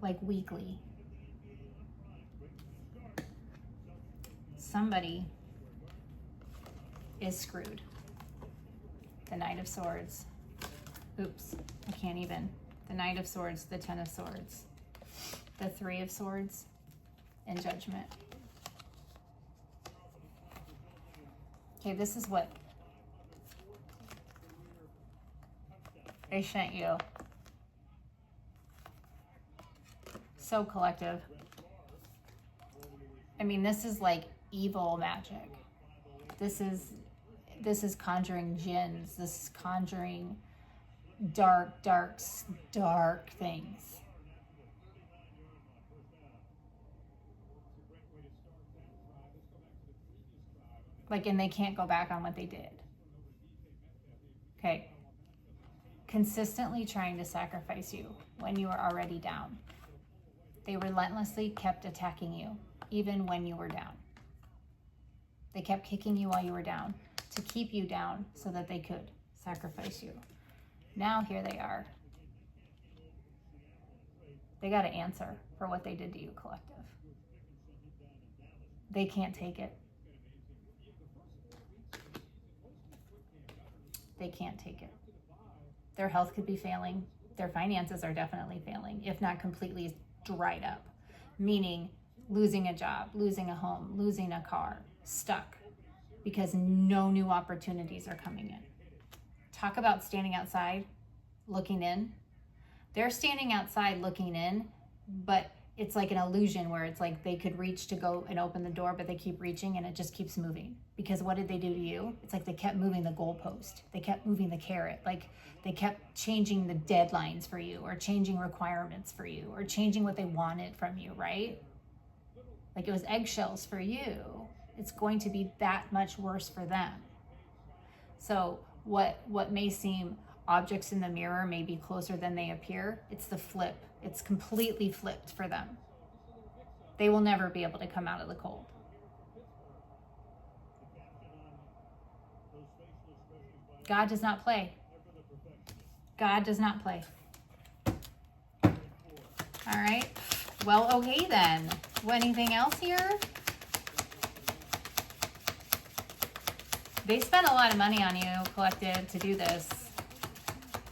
Like weekly. Somebody is screwed. The Knight of Swords. Oops, I can't even. The Knight of Swords, the 10 of Swords, the 3 of Swords, and Judgment. Okay, this is what they sent you. So collective. I mean, this is like evil magic. This is conjuring jinns. This is conjuring dark things. Like, and they can't go back on what they did. Okay. Consistently trying to sacrifice you when you were already down. They relentlessly kept attacking you, even when you were down. They kept kicking you while you were down to keep you down so that they could sacrifice you. Now here they are. They got to answer for what they did to you, collective. They can't take it. They can't take it. Their health could be failing. Their finances are definitely failing, if not completely dried up. Meaning losing a job, losing a home, losing a car, stuck because no new opportunities are coming in. Talk about standing outside, looking in. They're standing outside looking in, but it's like an illusion where it's like they could reach to go and open the door, but they keep reaching and it just keeps moving. Because what did they do to you? It's like they kept moving the goalpost. They kept moving the carrot. Like they kept changing the deadlines for you, or changing requirements for you, or changing what they wanted from you, right? Like it was eggshells for you. It's going to be that much worse for them. So what may seem objects in the mirror may be closer than they appear. It's the flip. It's completely flipped for them. They will never be able to come out of the cold. God does not play. God does not play. All right. Well, okay then. Anything else here? They spent a lot of money on you, collective, to do this.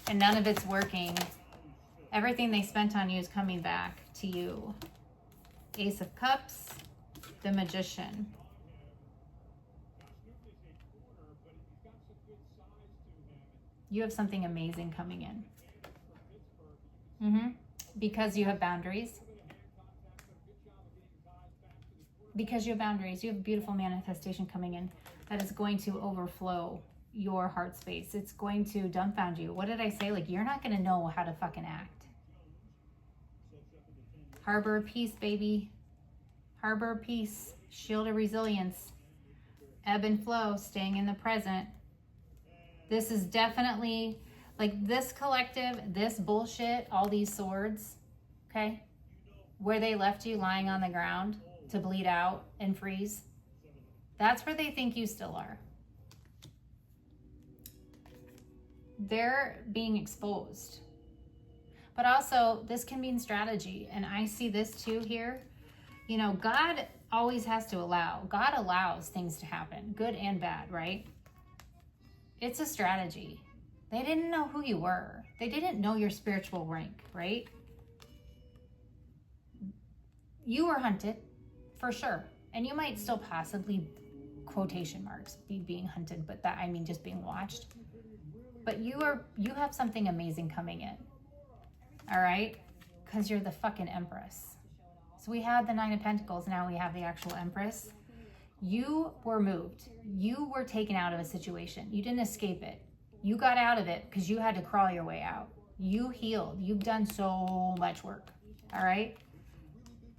And none of it's working. Everything they spent on you is coming back to you. Ace of Cups, the Magician. You have something amazing coming in. Because you have boundaries. Because you have boundaries. You have a beautiful manifestation coming in that is going to overflow your heart space. It's going to dumbfound you. What did I say? Like, you're not going to know how to fucking act. Harbor of peace, baby. Harbor of peace. Shield of resilience. Ebb and flow. Staying in the present. This is definitely, like, this collective, this bullshit, all these swords, okay? Where they left you lying on the ground to bleed out and freeze. That's where they think you still are. They're being exposed. But also, this can mean strategy. And I see this too here. You know, God always has to allow. God allows things to happen, good and bad, right? It's a strategy. They didn't know who you were. They didn't know your spiritual rank, right? You were hunted, for sure. And you might still possibly, quotation marks, be being hunted, but that, I mean, just being watched. But you have something amazing coming in. All right? Because you're the fucking Empress. So we had the Nine of Pentacles, now we have the actual Empress. You were moved. You were taken out of a situation. You didn't escape it. You got out of it because you had to crawl your way out. You healed. You've done so much work. All right?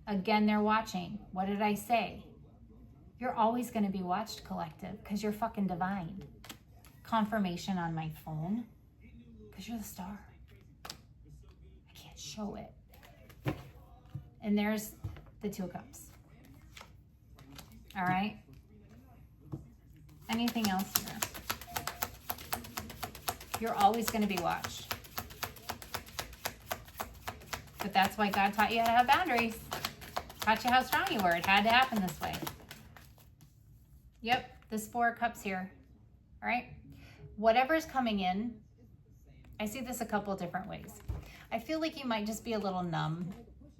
Again, they're watching. What did I say? You're always going to be watched, collective, because you're fucking divine. Confirmation on my phone. Because you're the star. I can't show it. And there's the Two of Cups. All right? Anything else here? You're always going to be watched. But that's why God taught you how to have boundaries. Taught you how strong you were. It had to happen this way. Yep, this Four of Cups here. All right? Whatever's coming in, I see this a couple different ways. I feel like you might just be a little numb.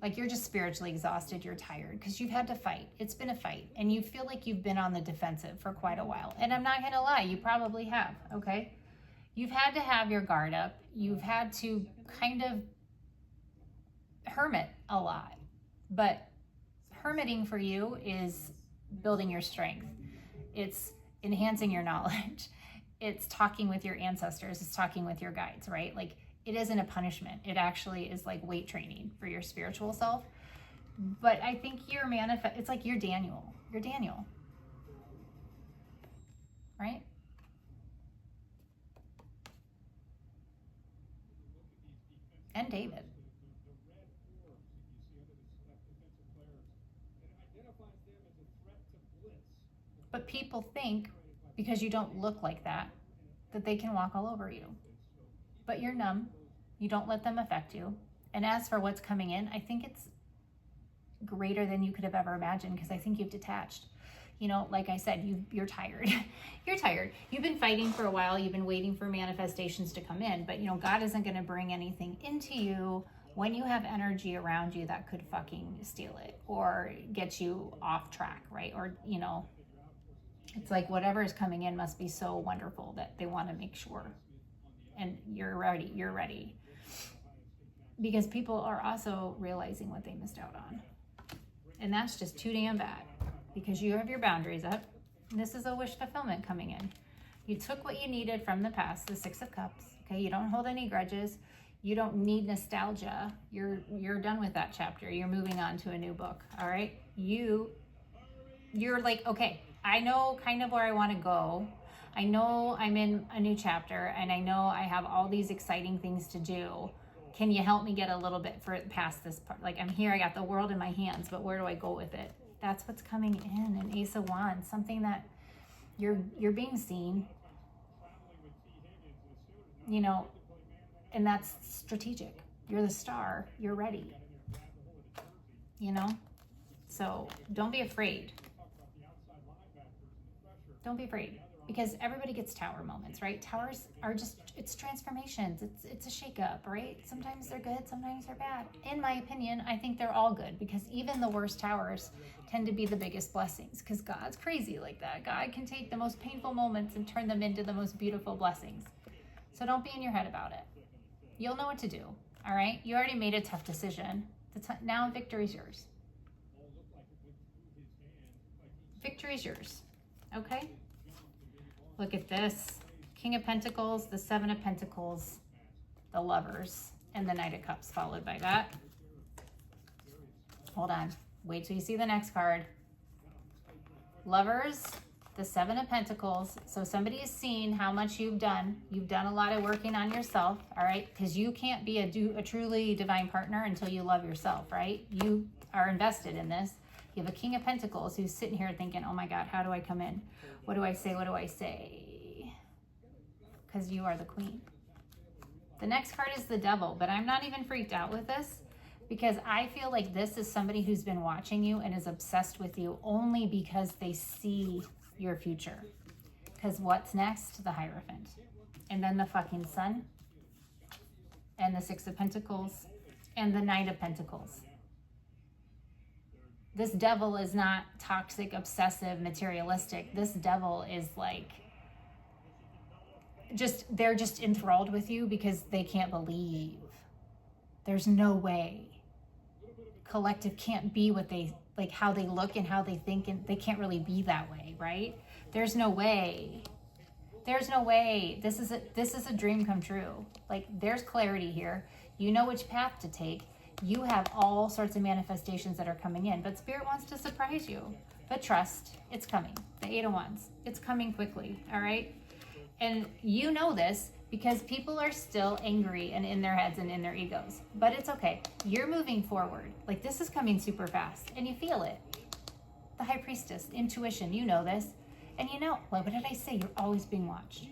Like you're just spiritually exhausted. You're tired because you've had to fight. It's been a fight. And you feel like you've been on the defensive for quite a while. And I'm not going to lie. You probably have. Okay? You've had to have your guard up. You've had to kind of hermit a lot. But hermiting for you is building your strength. It's enhancing your knowledge. It's talking with your ancestors. It's talking with your guides, right? Like, it isn't a punishment. It actually is like weight training for your spiritual self. But I think you're it's like you're Daniel. You're Daniel. Right? And David. But people think, because you don't look like that they can walk all over you. But you're numb. You don't let them affect you. And as for what's coming in, I think it's greater than you could have ever imagined, because I think you've detached. You know, like I said, you're tired. You're tired. You've been fighting for a while. You've been waiting for manifestations to come in. But, you know, God isn't going to bring anything into you when you have energy around you that could fucking steal it or get you off track, right? Or, you know, it's like whatever is coming in must be so wonderful that they want to make sure. And you're ready. You're ready. because people are also realizing what they missed out on. And that's just too damn bad, because you have your boundaries up. And this is a wish fulfillment coming in. You took what you needed from the past, the Six of Cups. Okay, you don't hold any grudges. You don't need nostalgia. You're done with that chapter. You're moving on to a new book. All right. You're like, okay, I know kind of where I want to go. I know I'm in a new chapter, and I know I have all these exciting things to do. Can you help me get a little bit past this part? Like, I'm here, I got the world in my hands, but where do I go with it? That's what's coming in an Ace of Wands, something that you're being seen, you know, and that's strategic. You're the star, you're ready, you know? So don't be afraid. Don't be afraid, because everybody gets tower moments, right? Towers are just, it's transformations. It's a shakeup, right? Sometimes they're good, sometimes they're bad. In my opinion, I think they're all good, because even the worst towers tend to be the biggest blessings, because God's crazy like that. God can take the most painful moments and turn them into the most beautiful blessings. So don't be in your head about it. You'll know what to do, all right? You already made a tough decision. Now victory's yours. Victory's yours. Okay, look at this. King of Pentacles, the Seven of Pentacles, the Lovers, and the Knight of Cups followed by that. Hold on. Wait till you see the next card. Lovers, the Seven of Pentacles. So somebody has seen how much you've done. You've done a lot of working on yourself, all right? Because you can't be a truly divine partner until you love yourself, right? You are invested in this. You have a King of Pentacles who's sitting here thinking, oh my God, how do I come in? What do I say? What do I say? Because you are the Queen. The next card is the Devil, but I'm not even freaked out with this, because I feel like this is somebody who's been watching you and is obsessed with you only because they see your future. Because what's next? The Hierophant. And then the fucking Sun. And the Six of Pentacles. And the Knight of Pentacles. This devil is not toxic, obsessive, materialistic. This devil is like, they're just enthralled with you because they can't believe. There's no way. Collective can't be what they, like how they look and how they think, and they can't really be that way, right? There's no way. There's no way. This is a dream come true. Like, there's clarity here. You know which path to take. You have all sorts of manifestations that are coming in, but Spirit wants to surprise you. But trust, it's coming. The Eight of Wands, it's coming quickly, all right? And you know this because people are still angry and in their heads and in their egos. But it's okay. You're moving forward. Like, this is coming super fast, and you feel it. The High Priestess, intuition, you know this. And you know, what did I say? You're always being watched.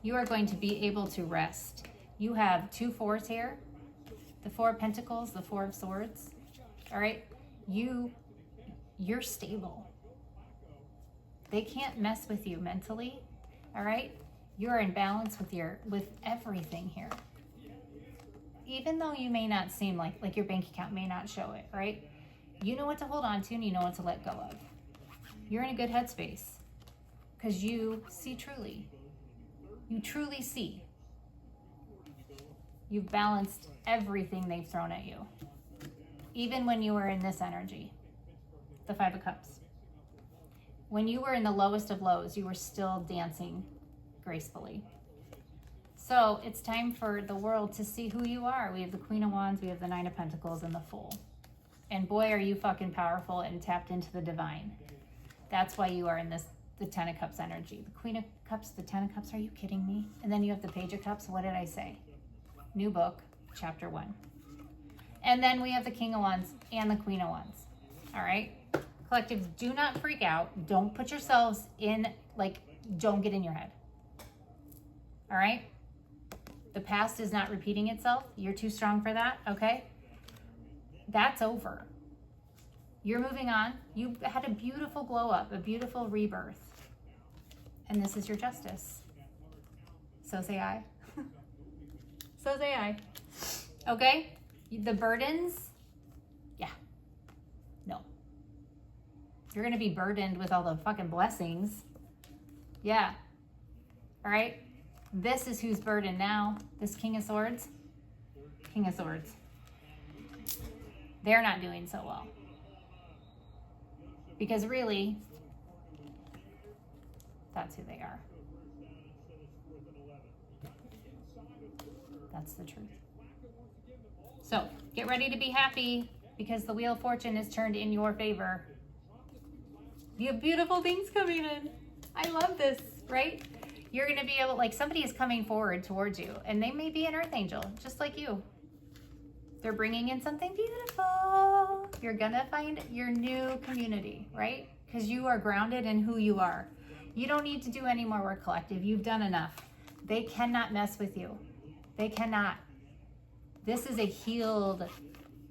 You are going to be able to rest. You have 2 fours here. The Four of Pentacles, the Four of Swords, all right? You're stable. They can't mess with you mentally, all right? You're in balance with everything here. Even though you may not seem like your bank account may not show it, right? You know what to hold on to, and you know what to let go of. You're in a good headspace because you see truly. You truly see. You've balanced everything they've thrown at you. Even when you were in this energy, the Five of Cups. When you were in the lowest of lows, you were still dancing gracefully. So it's time for the world to see who you are. We have the Queen of Wands, we have the Nine of Pentacles, and the Fool. And boy, are you fucking powerful and tapped into the divine. That's why you are in the Ten of Cups energy. The Queen of Cups, the Ten of Cups, are you kidding me? And then you have the Page of Cups. What did I say? New book, chapter 1. And then we have the King of Wands and the Queen of Wands. All right? Collectives, do not freak out. Don't put yourselves in, don't get in your head. All right? The past is not repeating itself. You're too strong for that, okay? That's over. You're moving on. You had a beautiful glow up, a beautiful rebirth. And this is your justice. So say I. So say I. Okay? The burdens, yeah. No. You're going to be burdened with all the fucking blessings. Yeah. All right? This is whose burden now. This King of Swords. King of Swords. They're not doing so well. Because really, that's who they are. That's the truth. So, get ready to be happy because the Wheel of Fortune is turned in your favor. You have beautiful things coming in. I love this, right? You're going to be able, like somebody is coming forward towards you and they may be an earth angel, just like you. They're bringing in something beautiful. You're going to find your new community, right? Because you are grounded in who you are. You don't need to do any more work, collective. You've done enough. They cannot mess with you. They cannot. This is a healed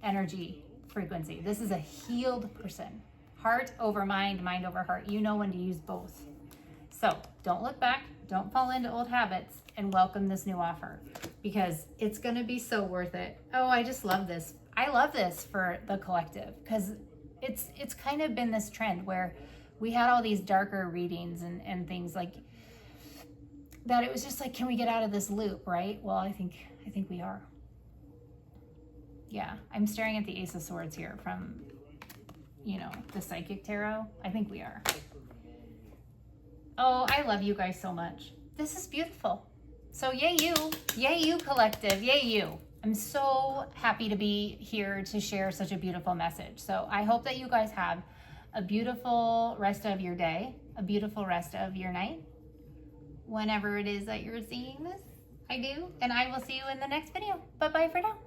energy frequency. This is a healed person. Heart over mind, mind over heart. You know when to use both. So don't look back. Don't fall into old habits and welcome this new offer because it's going to be so worth it. Oh, I just love this. I love this for the collective because it's kind of been this trend where we had all these darker readings and things like that. It was just like, can we get out of this loop, right? Well, I think we are. Yeah, I'm staring at the Ace of Swords here from, you know, the Psychic Tarot. I think we are. Oh, I love you guys so much. This is beautiful. So yay you collective, yay you. I'm so happy to be here to share such a beautiful message. So I hope that you guys have a beautiful rest of your day, a beautiful rest of your night, whenever it is that you're seeing this. I do, and I will see you in the next video. Bye-bye for now.